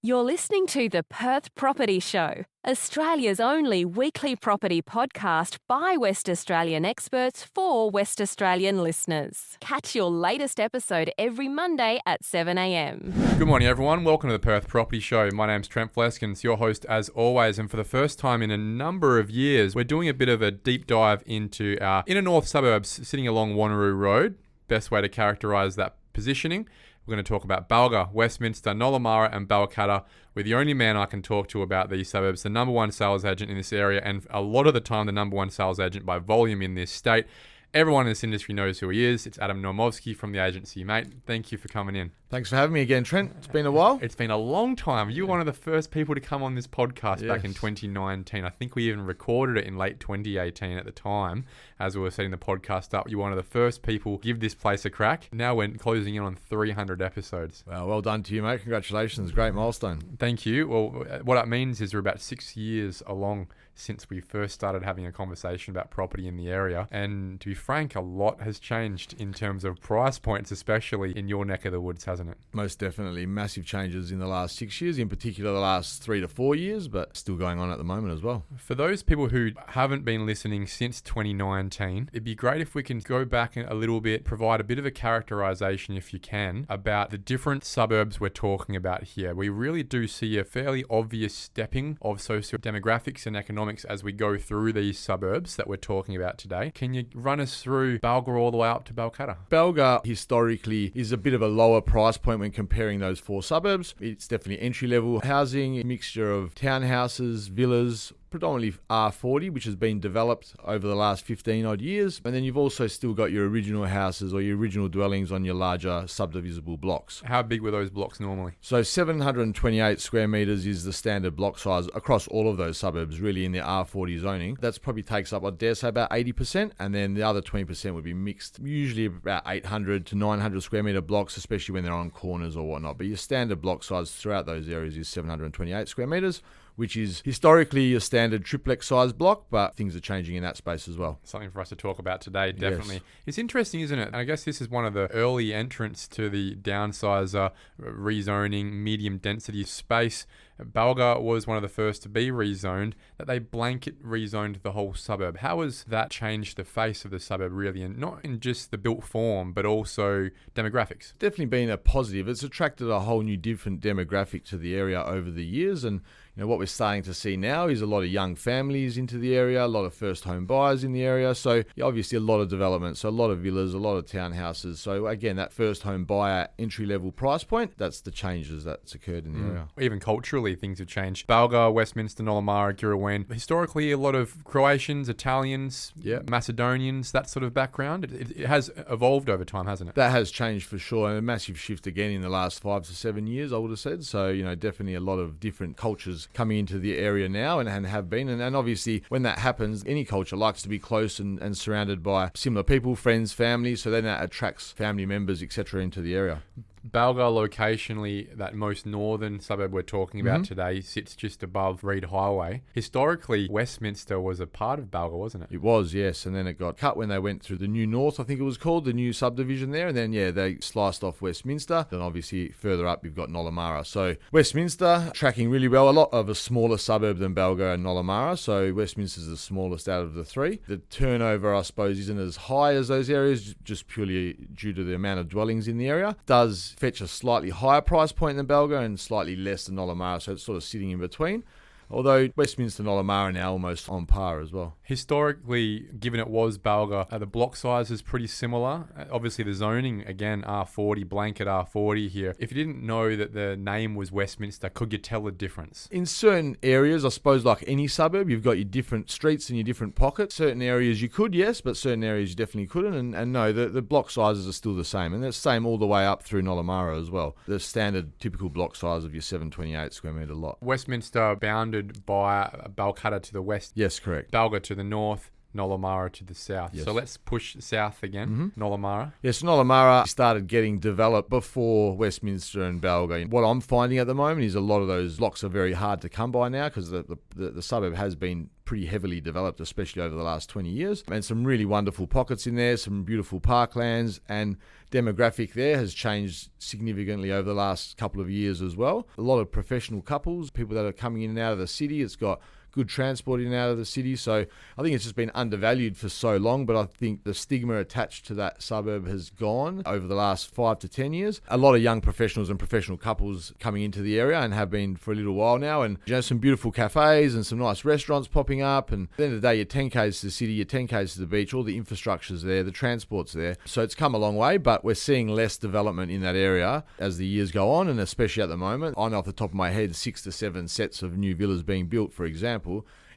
You're listening to the Perth Property Show, Australia's only weekly property podcast by West Australian experts for West Australian listeners. Catch your latest episode every Monday at 7 a.m. Good morning, everyone. Welcome to the Perth Property Show. My name's Trent Fleskens, your host as always. And for the first time in a number of years, we're doing a bit of a deep dive into our inner north suburbs sitting along Wanneroo Road. Best way to characterise that positioning. We're going to talk about Balga, Westminster, Nollamara and Balga with the only man I can talk to about these suburbs, the number one sales agent in this area, and a lot of the time the number one sales agent by volume in this state. Everyone in this industry knows who he is. It's Adam Naumovski from the agency, mate. Thank you for coming in. Thanks for having me again, Trent. It's been a while. It's been a long time. You were one of the first people to come on this podcast back in 2019. I think we even recorded it in late 2018 at the time as we were setting the podcast up. You were one of the first people to give this place a crack. Now we're closing in on 300 episodes. Well done to you, mate. Congratulations. Great milestone. Thank you. Well, what that means is we're about 6 years along since we first started having a conversation about property in the area. And to be frank, a lot has changed in terms of price points, especially in your neck of the woods, hasn't it? Most definitely. Massive changes in the last 6 years, in particular the last 3 to 4 years, but still going on at the moment as well. For those people who haven't been listening since 2019, it'd be great if we can go back a little bit, provide a bit of a characterization, if you can, about the different suburbs we're talking about here. We really do see a fairly obvious stepping of socio-demographics and economics as we go through these suburbs that we're talking about today. Can you run us through Balga all the way up to Balga? Balga historically is a bit of a lower price point when comparing those 4 suburbs. It's definitely entry-level housing, a mixture of townhouses, villas, predominantly R40, which has been developed over the last 15 odd years. And then you've also still got your original houses or your original dwellings on your larger subdivisible blocks. How big were those blocks normally? So 728 square metres is the standard block size across all of those suburbs, really in the R40 zoning. That's probably takes up, I dare say, about 80%. And then the other 20% would be mixed, usually about 800 to 900 square metre blocks, especially when they're on corners or whatnot. But your standard block size throughout those areas is 728 square metres, which is historically a standard triplex size block, but things are changing in that space as well. Something for us to talk about today, definitely. Yes. It's interesting, isn't it? I guess this is one of the early entrants to the downsizer, rezoning, medium density space. Balga was one of the first to be rezoned, that they blanket rezoned the whole suburb. How has that changed the face of the suburb really, and not in just the built form, but also demographics? Definitely been a positive. It's attracted a whole new different demographic to the area over the years, and what we're starting to see now is a lot of young families into the area, a lot of first home buyers in the area. So obviously a lot of development, so a lot of villas, a lot of townhouses. So again, that first home buyer entry level price point, that's the changes that's occurred in the area. Even culturally, things have changed. Balga, Westminster, Nollamara, Girawen. Historically, a lot of Croatians, Italians, Macedonians, that sort of background. It has evolved over time, hasn't it? That has changed for sure. And a massive shift again in the last 5 to 7 years, I would have said. So, definitely a lot of different cultures coming into the area now and have been. And obviously, when that happens, any culture likes to be close and surrounded by similar people, friends, families. So then that attracts family members, etc., into the area. Balga, locationally, that most northern suburb we're talking about today, sits just above Reid Highway. Historically, Westminster was a part of Balga, wasn't it? It was, yes. And then it got cut when they went through the New North, I think it was called, the new subdivision there. And then, they sliced off Westminster. Then obviously, further up, you've got Nollamara. So Westminster, tracking really well. A lot of a smaller suburb than Balga and Nollamara. So Westminster's the smallest out of the 3. The turnover, I suppose, isn't as high as those areas, just purely due to the amount of dwellings in the area. Does fetch a slightly higher price point than Balga and slightly less than Nollamara, so it's sort of sitting in between. Although Westminster and Nollamara are now almost on par as well. Historically, given it was Balga, the block size is pretty similar. Obviously, the zoning, again, R40, blanket R40 here. If you didn't know that the name was Westminster, could you tell the difference? In certain areas, I suppose like any suburb, you've got your different streets and your different pockets. Certain areas you could, yes, but certain areas you definitely couldn't. And no, the block sizes are still the same. And that's the same all the way up through Nollamara as well. The standard typical block size of your 728 square metre lot. Westminster bounded by Balga to the west. Yes, correct. Balga to the north, Nollamara to the south. Yes. So let's push south again. Nollamara. Yes, Nollamara started getting developed before Westminster and Balga. What I'm finding at the moment is a lot of those blocks are very hard to come by now because the suburb has been pretty heavily developed, especially over the last 20 years. And some really wonderful pockets in there, some beautiful parklands, and demographic there has changed significantly over the last couple of years as well. A lot of professional couples, people that are coming in and out of the city. It's got good transport in and out of the city. So I think it's just been undervalued for so long, but I think the stigma attached to that suburb has gone over the last 5 to 10 years. A lot of young professionals and professional couples coming into the area and have been for a little while now, and some beautiful cafes and some nice restaurants popping up. And at the end of the day, you're 10Ks to the city, you're 10Ks to the beach, all the infrastructure's there, the transport's there. So it's come a long way, but we're seeing less development in that area as the years go on, and especially at the moment. I know off the top of my head 6 to 7 sets of new villas being built, for example,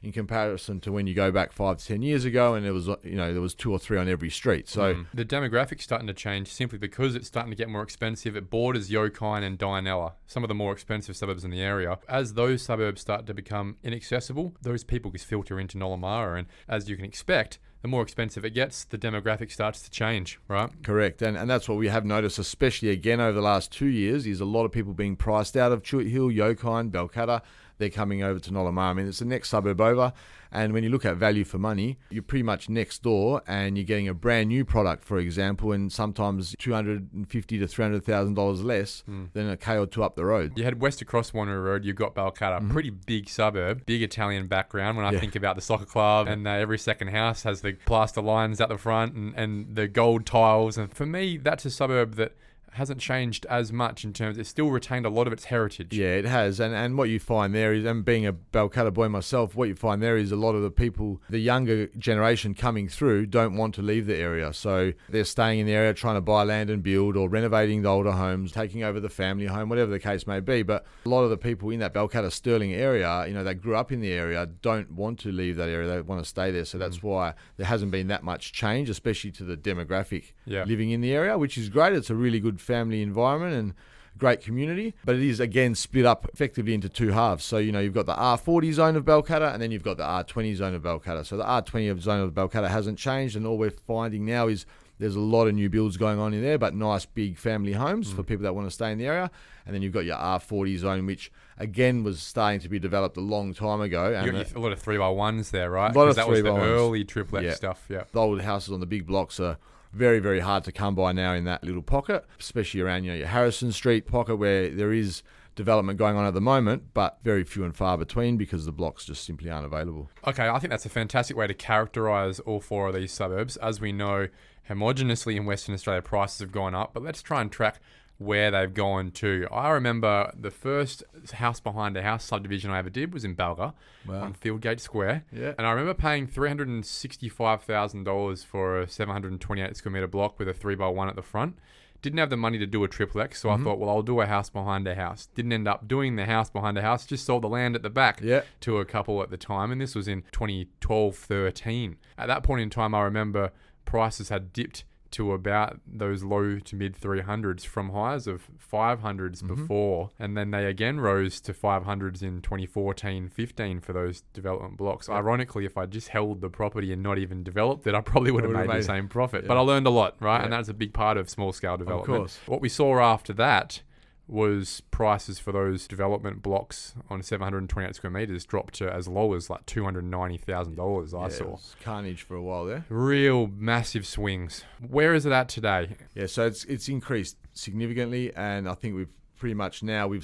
in comparison to when you go back 5 to 10 years ago, and there was 2 or 3 on every street. So the demographic's starting to change simply because it's starting to get more expensive. It borders Yokine and Dianella, some of the more expensive suburbs in the area. As those suburbs start to become inaccessible, those people just filter into Nollamara, and as you can expect, the more expensive it gets, the demographic starts to change, right? Correct. And that's what we have noticed, especially again over the last 2 years, is a lot of people being priced out of Chewett Hill, Yokine, Balcata. They're coming over to Nollamara. I mean, it's the next suburb over. And when you look at value for money, you're pretty much next door and you're getting a brand new product, for example, and sometimes $250,000 to $300,000 less than a K or two up the road. You head west across Wanneroo Road, you've got Balcata, pretty big suburb, big Italian background when I think about the soccer club, and every second house has the plaster lines at the front and the gold tiles. And for me, that's a suburb that hasn't changed as much in terms, it's still retained a lot of its heritage. Yeah, it has. And what you find there is, and being a Balcata boy myself, what you find there is a lot of the people, the younger generation coming through, don't want to leave the area. So they're staying in the area, trying to buy land and build, or renovating the older homes, taking over the family home, whatever the case may be. But a lot of the people in that Balcata Stirling area, they grew up in the area, don't want to leave that area. They want to stay there. So that's why there hasn't been that much change, especially to the demographic living in the area, which is great. It's a really good family environment and great community, but it is again split up effectively into 2 halves. So you've got the R40 zone of Balcata, and then you've got the R20 zone of Balcata. So the R20 zone of Balcata hasn't changed, and all we're finding now is there's a lot of new builds going on in there, but nice big family homes for people that want to stay in the area. And then you've got your R40 zone, which again was starting to be developed a long time ago. And you got a lot of 3x1s there, right? A lot of that 3x1s. was the early triplex stuff. Yeah, the old houses on the big blocks are very, very hard to come by now in that little pocket, especially around your Harrison Street pocket, where there is development going on at the moment, but very few and far between because the blocks just simply aren't available. Okay, I think that's a fantastic way to characterise all 4 of these suburbs. As we know, homogeneously in Western Australia, prices have gone up, but let's try and track where they've gone to. I remember the first house behind a house subdivision I ever did was in Balga on Fieldgate Square. Yeah. And I remember paying $365,000 for a 728 square metre block with a 3x1 at the front. Didn't have the money to do a triplex, so I thought, well, I'll do a house behind a house. Didn't end up doing the house behind a house, just sold the land at the back to a couple at the time, and this was in 2012-13. At that point in time, I remember prices had dipped to about those low to mid 300s from highs of 500s before, and then they again rose to 500s in 2014-15 for those development blocks. Ironically, if I just held the property and not even developed it, I probably would have made the same profit. But I learned a lot, right? And that's a big part of small scale development. Of course. What we saw after that was prices for those development blocks on 728 square metres dropped to as low as like $290,000 I saw. It was carnage for a while there. Real massive swings. Where is it at today? Yeah, so it's increased significantly, and I think we've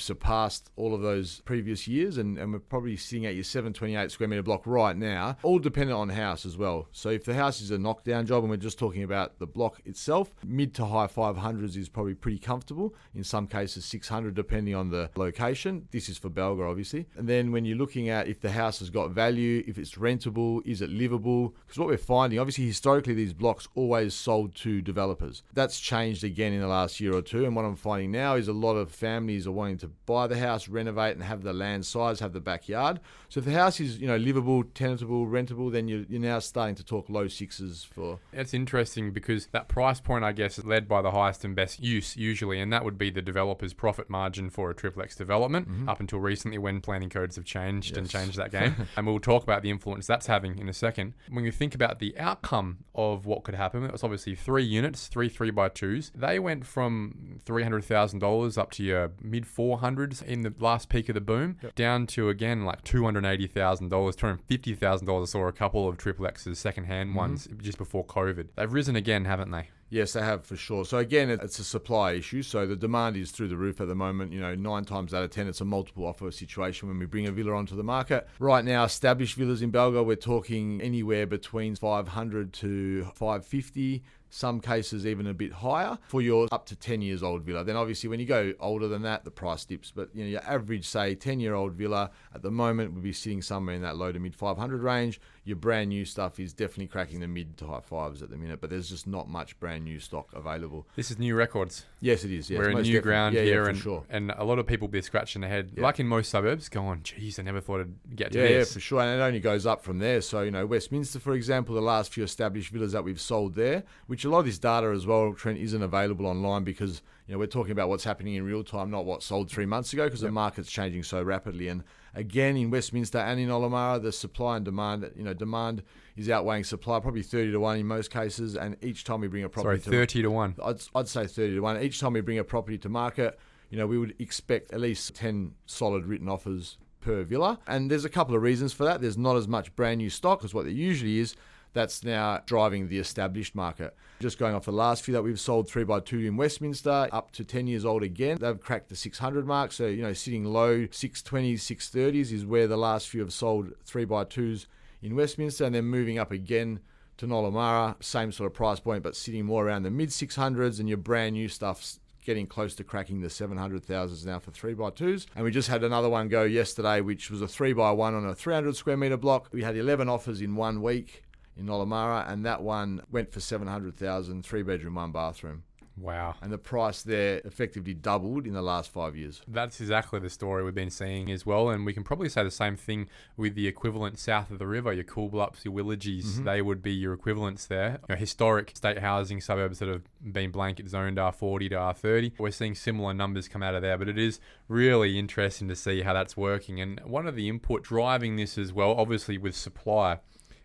surpassed all of those previous years, and we're probably sitting at your 728 square metre block right now, all dependent on house as well. So if the house is a knockdown job and we're just talking about the block itself, mid to high 500s is probably pretty comfortable. In some cases 600 depending on the location. This is for Balga obviously. And then when you're looking at if the house has got value, if it's rentable, is it livable? Because what we're finding, obviously historically these blocks always sold to developers. That's changed again in the last year or two, and what I'm finding now is a lot of families are wanting to buy the house, renovate, and have the land size, have the backyard. So if the house is, livable, tenantable, rentable, then you're now starting to talk low 6s for. It's interesting because that price point, I guess, is led by the highest and best use usually, and that would be the developer's profit margin for a triplex development up until recently when planning codes have changed and changed that game. And we'll talk about the influence that's having in a second. When you think about the outcome of what could happen, it was obviously 3 units, 3 3x2s. They went from $300,000 up to your mid 400s in the last peak of the boom, down to again like $280,000, $250,000. I saw a couple of triplexes, secondhand ones, just before COVID. They've risen again, haven't they? Yes, they have for sure. So again, it's a supply issue. So the demand is through the roof at the moment. 9 times out of 10, it's a multiple offer situation when we bring a villa onto the market. Right now, established villas in Balga, we're talking anywhere between 500 to 550. Some cases even a bit higher for your up to 10 years old villa. Then obviously when you go older than that, the price dips. But your average, say, 10-year-old villa at the moment would be sitting somewhere in that low to mid 500 range. Your brand new stuff is definitely cracking the mid to high fives at the minute, but there's just not much brand new stock available. This is new records. Yes, it is. Yes, we're in new ground here, and sure. And a lot of people be scratching their head, like in most suburbs, going, geez, I never thought I'd get to this. this. Yeah, for sure, and it only goes up from there. So, Westminster, for example, the last few established villas that we've sold there, which a lot of this data as well, Trent, isn't available online because, we're talking about what's happening in real time, not what sold 3 months ago, because the market's changing so rapidly. And again, in Westminster and in Nollamara, the supply and demand, demand is outweighing supply, probably 30 to 1 in most cases. And each time we bring a property 30 to 1. I'd say 30 to 1. Each time we bring a property to market, we would expect at least 10 solid written offers per villa. And there's a couple of reasons for that. There's not as much brand new stock as what there usually is. That's now driving the established market. Just going off the last few that we've sold 3x2 in Westminster, up to 10 years old again, they've cracked the 600 mark. So, sitting low 620s, 630s is where the last few have sold 3x2s in Westminster, and then moving up again to Nollamara, same sort of price point, but sitting more around the mid 600s, and your brand new stuff's getting close to cracking the 700,000s now for 3x2s. And we just had another one go yesterday, which was a 3x1 on a 300 square metre block. We had 11 offers in 1 week in Nollamara, and that one went for 700,000, 3-bedroom, 1 bathroom. Wow. And the price there effectively doubled in the last 5 years. That's exactly the story we've been seeing as well. And we can probably say the same thing with the equivalent south of the river, your Coolblups, your Willagees. They would be your equivalents there. Historic state housing suburbs that have been blanket zoned R40 to R30. We're seeing similar numbers come out of there, but it is really interesting to see how that's working. And one of the input driving this as well, obviously with supply,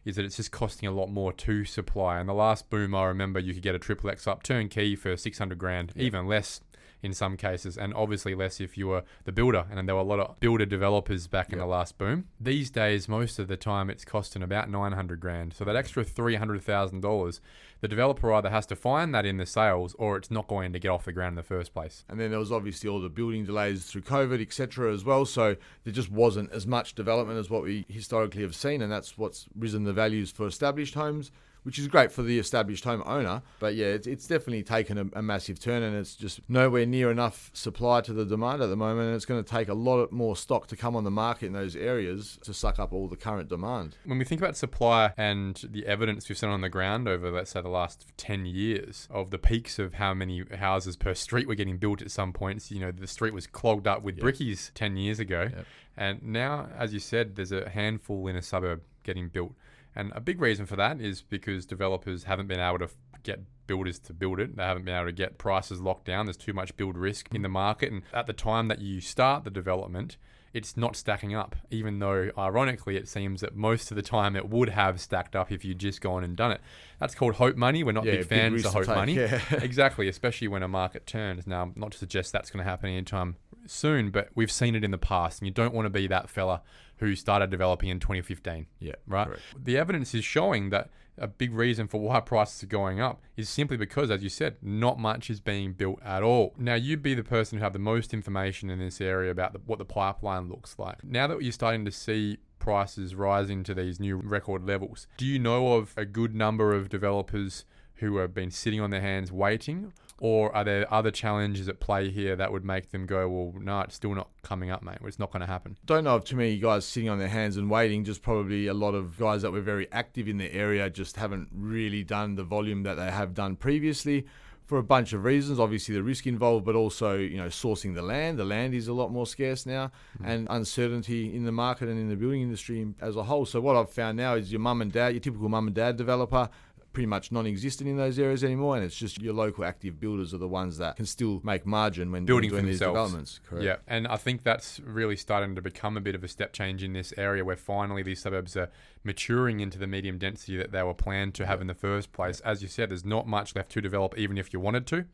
is that it's just costing a lot more to supply. And the last boom, I remember you could get a triplex up turnkey for 600 grand, even less in some cases, and obviously less if you were the builder. And there were a lot of builder developers back in the last boom. These days, most of the time, it's costing about 900 grand. So that extra $300,000, the developer either has to find that in the sales, or it's not going to get off the ground in the first place. And then there was obviously all the building delays through COVID, etc. as well. So there just wasn't as much development as what we historically have seen, and that's what's risen the values for established homes, which is great for the established home owner. But yeah, it's definitely taken a massive turn, and it's just nowhere near enough supply to the demand at the moment. And it's going to take a lot more stock to come on the market in those areas to suck up all the current demand. When we think about supply and the evidence we've seen on the ground over, let's say, the last 10 years of the peaks of how many houses per street were getting built at some points, the street was clogged up with brickies 10 years ago. And now, as you said, there's a handful in a suburb getting built. And a big reason for that is because developers haven't been able to get builders to build it. They haven't been able to get prices locked down. There's too much build risk in the market. And at the time that you start the development, it's not stacking up, even though, ironically, it seems that most of the time it would have stacked up if you'd just gone and done it. That's called hope money. We're not big fans of hope money. Yeah. Exactly, especially when a market turns. Now, not to suggest that's going to happen anytime soon, but we've seen it in the past, and you don't want to be that fella who started developing in 2015. Yeah, right. Correct. The evidence is showing that a big reason for why prices are going up is simply because, as you said, not much is being built at all. Now, you'd be the person who have the most information in this area about what the pipeline looks like. Now that you're starting to see prices rising to these new record levels, do you know of a good number of developers who have been sitting on their hands waiting? Or are there other challenges at play here that would make them go, well, no, it's still not coming up, mate. It's not going to happen? Don't know of too many guys sitting on their hands and waiting. Just probably a lot of guys that were very active in the area just haven't really done the volume that they have done previously for a bunch of reasons. Obviously, the risk involved, but also, sourcing the land. The land is a lot more scarce now, and uncertainty in the market and in the building industry as a whole. So what I've found now is your typical mum and dad developer, pretty much non-existent in those areas anymore, and it's just your local active builders are the ones that can still make margin when building doing these themselves. Developments. Correct. Yeah, and I think that's really starting to become a bit of a step change in this area, where finally these suburbs are maturing into the medium density that they were planned to have in the first place. As you said, there's not much left to develop, even if you wanted to.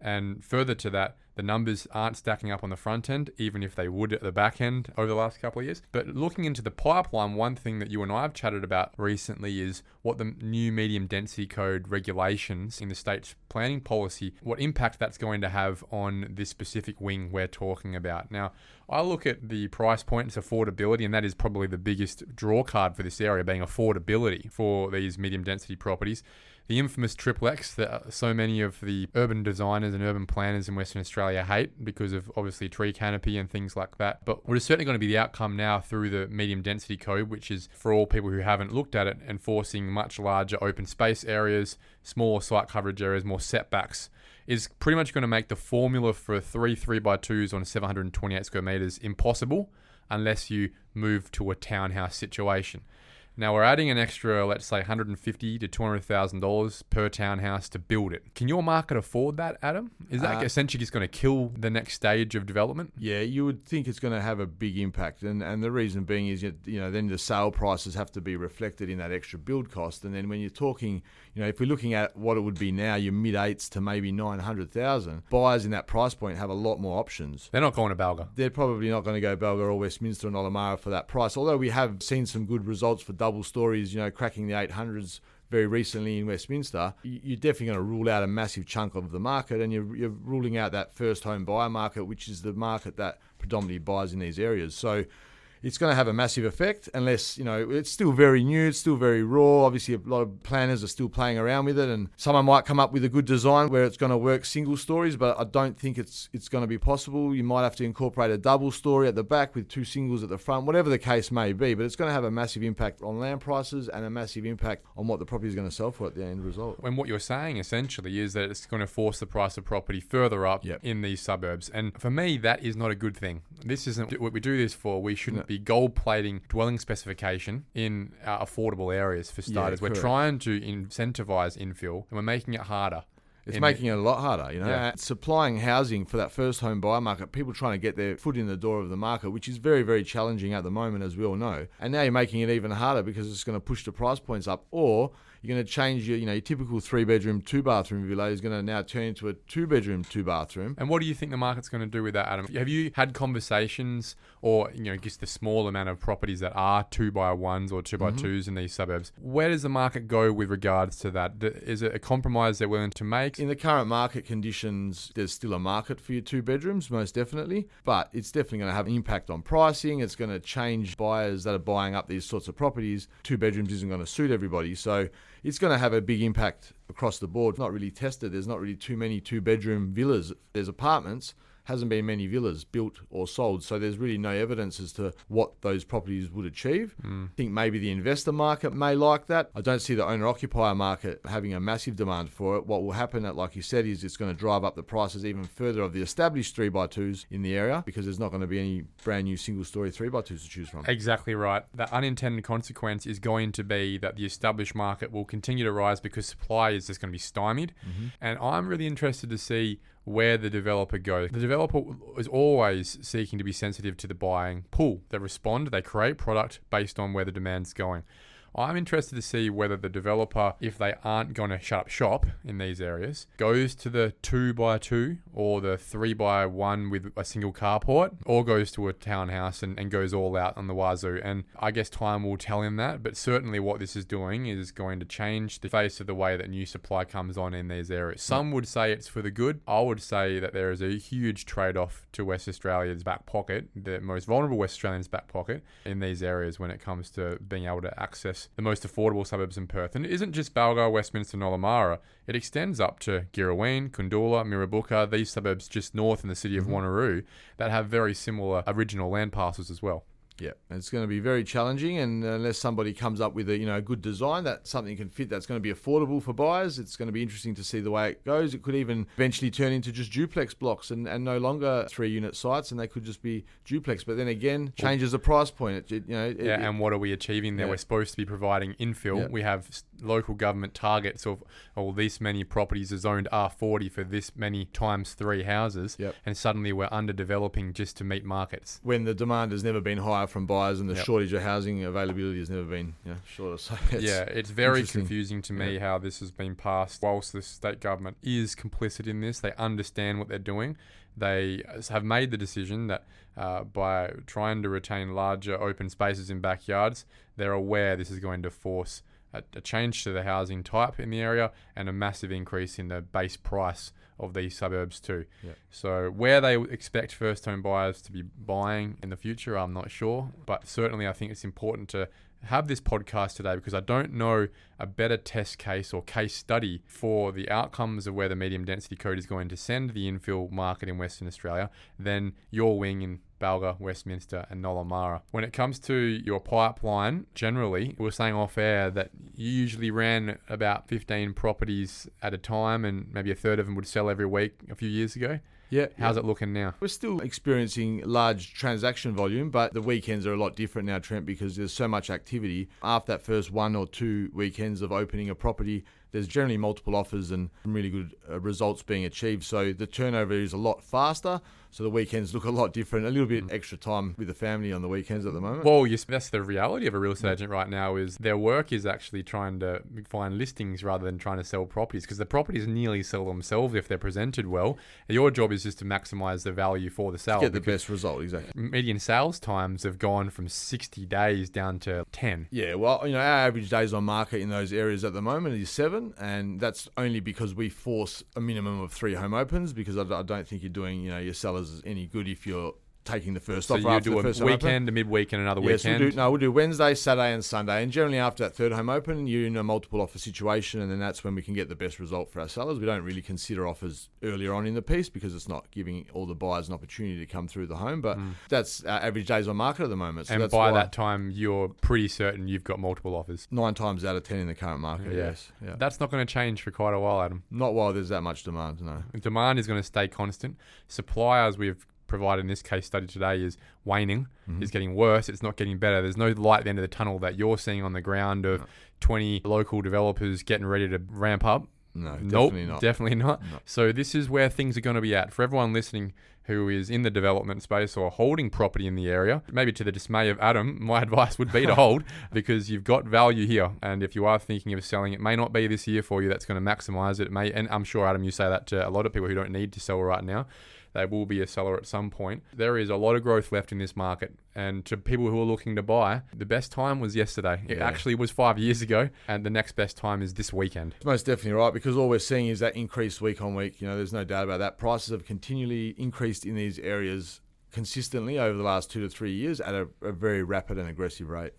And further to that, the numbers aren't stacking up on the front end, even if they would at the back end over the last couple of years. But looking into the pipeline, one thing that you and I have chatted about recently is what the new medium density code regulations in the state's planning policy, what impact that's going to have on this specific wing we're talking about. Now, I look at the price point, it's affordability, and that is probably the biggest draw card for this area, being affordability for these medium density properties. The infamous Triplex that so many of the urban designers and urban planners in Western Australia hate because of obviously tree canopy and things like that. But what is certainly going to be the outcome now through the medium density code, which is for all people who haven't looked at it, enforcing much larger open space areas, smaller site coverage areas, more setbacks, is pretty much going to make the formula for 3x2s on 728 square meters impossible unless you move to a townhouse situation. Now we're adding an extra, let's say, $150,000 to $200,000 per townhouse to build it. Can your market afford that, Adam? Is that essentially just going to kill the next stage of development? Yeah, you would think it's going to have a big impact, and the reason being is then the sale prices have to be reflected in that extra build cost, and then when you're talking, if we're looking at what it would be now, your mid eights to maybe 900,000, buyers in that price point have a lot more options. They're not going to Balga. They're probably not going to go Balga or Westminster or Nollamara for that price, although we have seen some good results for double stories, cracking the 800s very recently in Westminster. You're definitely going to rule out a massive chunk of the market, and you're ruling out that first home buyer market, which is the market that predominantly buys in these areas. So it's going to have a massive effect unless, it's still very new, it's still very raw. Obviously, a lot of planners are still playing around with it, and someone might come up with a good design where it's going to work single stories, but I don't think it's going to be possible. You might have to incorporate a double story at the back with two singles at the front, whatever the case may be, but it's going to have a massive impact on land prices and a massive impact on what the property is going to sell for at the end result. And what you're saying essentially is that it's going to force the price of property further up in these suburbs. And for me, that is not a good thing. This isn't what we do this for. We shouldn't be gold plating dwelling specification in affordable areas for starters. We're trying to incentivize infill, and we're making it harder. It's making it a lot harder, Supplying housing for that first home buyer market, people trying to get their foot in the door of the market, which is very, very challenging at the moment, as we all know. And now you're making it even harder because it's going to push the price points up, or you're going to change your typical 3-bedroom, 2-bathroom villa is going to now turn into a 2-bedroom, 2-bathroom. And what do you think the market's going to do with that, Adam? Have you had conversations, or just the small amount of properties that are 2x1s or 2x2s in these suburbs? Where does the market go with regards to that? Is it a compromise they're willing to make? In the current market conditions, there's still a market for your 2 bedrooms, most definitely, but it's definitely going to have an impact on pricing. It's going to change buyers that are buying up these sorts of properties. 2 bedrooms isn't going to suit everybody, so it's going to have a big impact across the board. It's not really tested. There's not really too many 2-bedroom villas. There's apartments. Hasn't been many villas built or sold, so there's really no evidence as to what those properties would achieve. I think maybe the investor market may like that. I don't see the owner-occupier market having a massive demand for it. What will happen, like you said, is it's going to drive up the prices even further of the established 3x2s in the area, because there's not going to be any brand new single-story 3x2s to choose from. Exactly right. The unintended consequence is going to be that the established market will continue to rise because supply is just going to be stymied. And I'm really interested to see where the developer goes. The developer is always seeking to be sensitive to the buying pool. They respond, they create product based on where the demand's going. I'm interested to see whether the developer, if they aren't going to shut up shop in these areas, goes to the 2x2 or the 3x1 with a single carport, or goes to a townhouse and goes all out on the wazoo. And I guess time will tell him that, but certainly what this is doing is going to change the face of the way that new supply comes on in these areas. Some would say it's for the good. I would say that there is a huge trade-off to West Australia's back pocket, the most vulnerable West Australians' back pocket in these areas when it comes to being able to access the most affordable suburbs in Perth. And it isn't just Balga, Westminster, Nollamara. It extends up to Girraween, Kundoola, Mirrabooka, these suburbs just north in the city of Wanneroo that have very similar original land parcels as well. Yeah, it's going to be very challenging, and unless somebody comes up with a good design that something can fit that's going to be affordable for buyers, it's going to be interesting to see the way it goes. It could even eventually turn into just duplex blocks and no longer 3-unit sites, and they could just be duplex. But then again, changes the price point. And what are we achieving there? We're supposed to be providing infill. We have local government targets of this many properties are zoned R40 for this many times 3 houses, and suddenly we're underdeveloping just to meet markets. When the demand has never been higher from buyers, and the shortage of housing availability has never been shorter. So it's very confusing to me how this has been passed. Whilst the state government is complicit in this, they understand what they're doing. They have made the decision that by trying to retain larger open spaces in backyards, they're aware this is going to force a change to the housing type in the area and a massive increase in the base price of these suburbs too. Yep. So where they expect first home buyers to be buying in the future, I'm not sure. But certainly I think it's important to have this podcast today because I don't know a better test case or case study for the outcomes of where the medium density code is going to send the infill market in Western Australia than your wing in Balga, Westminster and Nollamara. When it comes to your pipeline, generally, we were saying off air that you usually ran about 15 properties at a time and maybe a third of them would sell every week a few years ago. Yeah. How's it looking now? We're still experiencing large transaction volume, but the weekends are a lot different now, Trent, because there's so much activity. After that first 1 or 2 weekends of opening a property, there's generally multiple offers and really good results being achieved. So the turnover is a lot faster. So the weekends look a lot different. A little bit extra time with the family on the weekends at the moment. Well, yes, that's the reality of a real estate agent right now is their work is actually trying to find listings rather than trying to sell properties because the properties nearly sell themselves if they're presented well. Your job is just to maximize the value for the sale. Get the best result, exactly. Median sales times have gone from 60 days down to 10. Yeah, well, our average days on market in those areas at the moment is 7, and that's only because we force a minimum of 3 home opens because I don't think you're doing, your sellers any good if you're taking the first offer after the first home open. So you do a weekend, a midweek, and another weekend? We'll do Wednesday, Saturday, and Sunday. And generally after that third home open, you're in a multiple offer situation, and then that's when we can get the best result for our sellers. We don't really consider offers earlier on in the piece because it's not giving all the buyers an opportunity to come through the home. But that's our average days on market at the moment. So and by that time, you're pretty certain you've got multiple offers? 9 times out of 10 in the current market, yes. Yeah. That's not going to change for quite a while, Adam. Not while there's that much demand, no. Demand is going to stay constant. Supply, as we've provided in this case study today, is waning, is getting worse. It's not getting better. There's no light at the end of the tunnel that you're seeing on the ground of 20 local developers getting ready to ramp up. No, definitely not. No. So this is where things are going to be at. For everyone listening who is in the development space or holding property in the area, maybe to the dismay of Adam, my advice would be to hold because you've got value here. And if you are thinking of selling, it may not be this year for you that's going to maximize it. It may, and I'm sure, Adam, you say that to a lot of people who don't need to sell right now. They will be a seller at some point. There is a lot of growth left in this market. And to people who are looking to buy, the best time was yesterday. It actually was 5 years ago. And the next best time is this weekend. It's most definitely right because all we're seeing is that increase week on week. There's no doubt about that. Prices have continually increased in these areas consistently over the last 2 to 3 years at a very rapid and aggressive rate.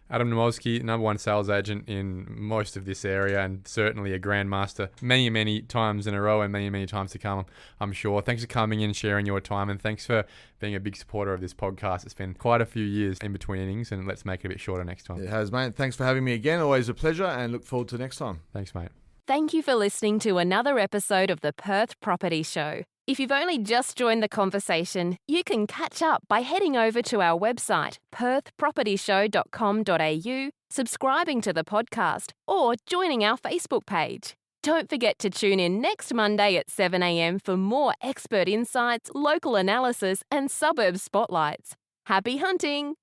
Adam Naumovski, #1 sales agent in most of this area and certainly a Grandmaster many, many times in a row and many, many times to come, I'm sure. Thanks for coming in, sharing your time, and thanks for being a big supporter of this podcast. It's been quite a few years in between innings, and let's make it a bit shorter next time. It has, mate. Thanks for having me again. Always a pleasure, and look forward to next time. Thanks, mate. Thank you for listening to another episode of the Perth Property Show. If you've only just joined the conversation, you can catch up by heading over to our website, perthpropertyshow.com.au, subscribing to the podcast, or joining our Facebook page. Don't forget to tune in next Monday at 7 a.m. for more expert insights, local analysis, and suburb spotlights. Happy hunting!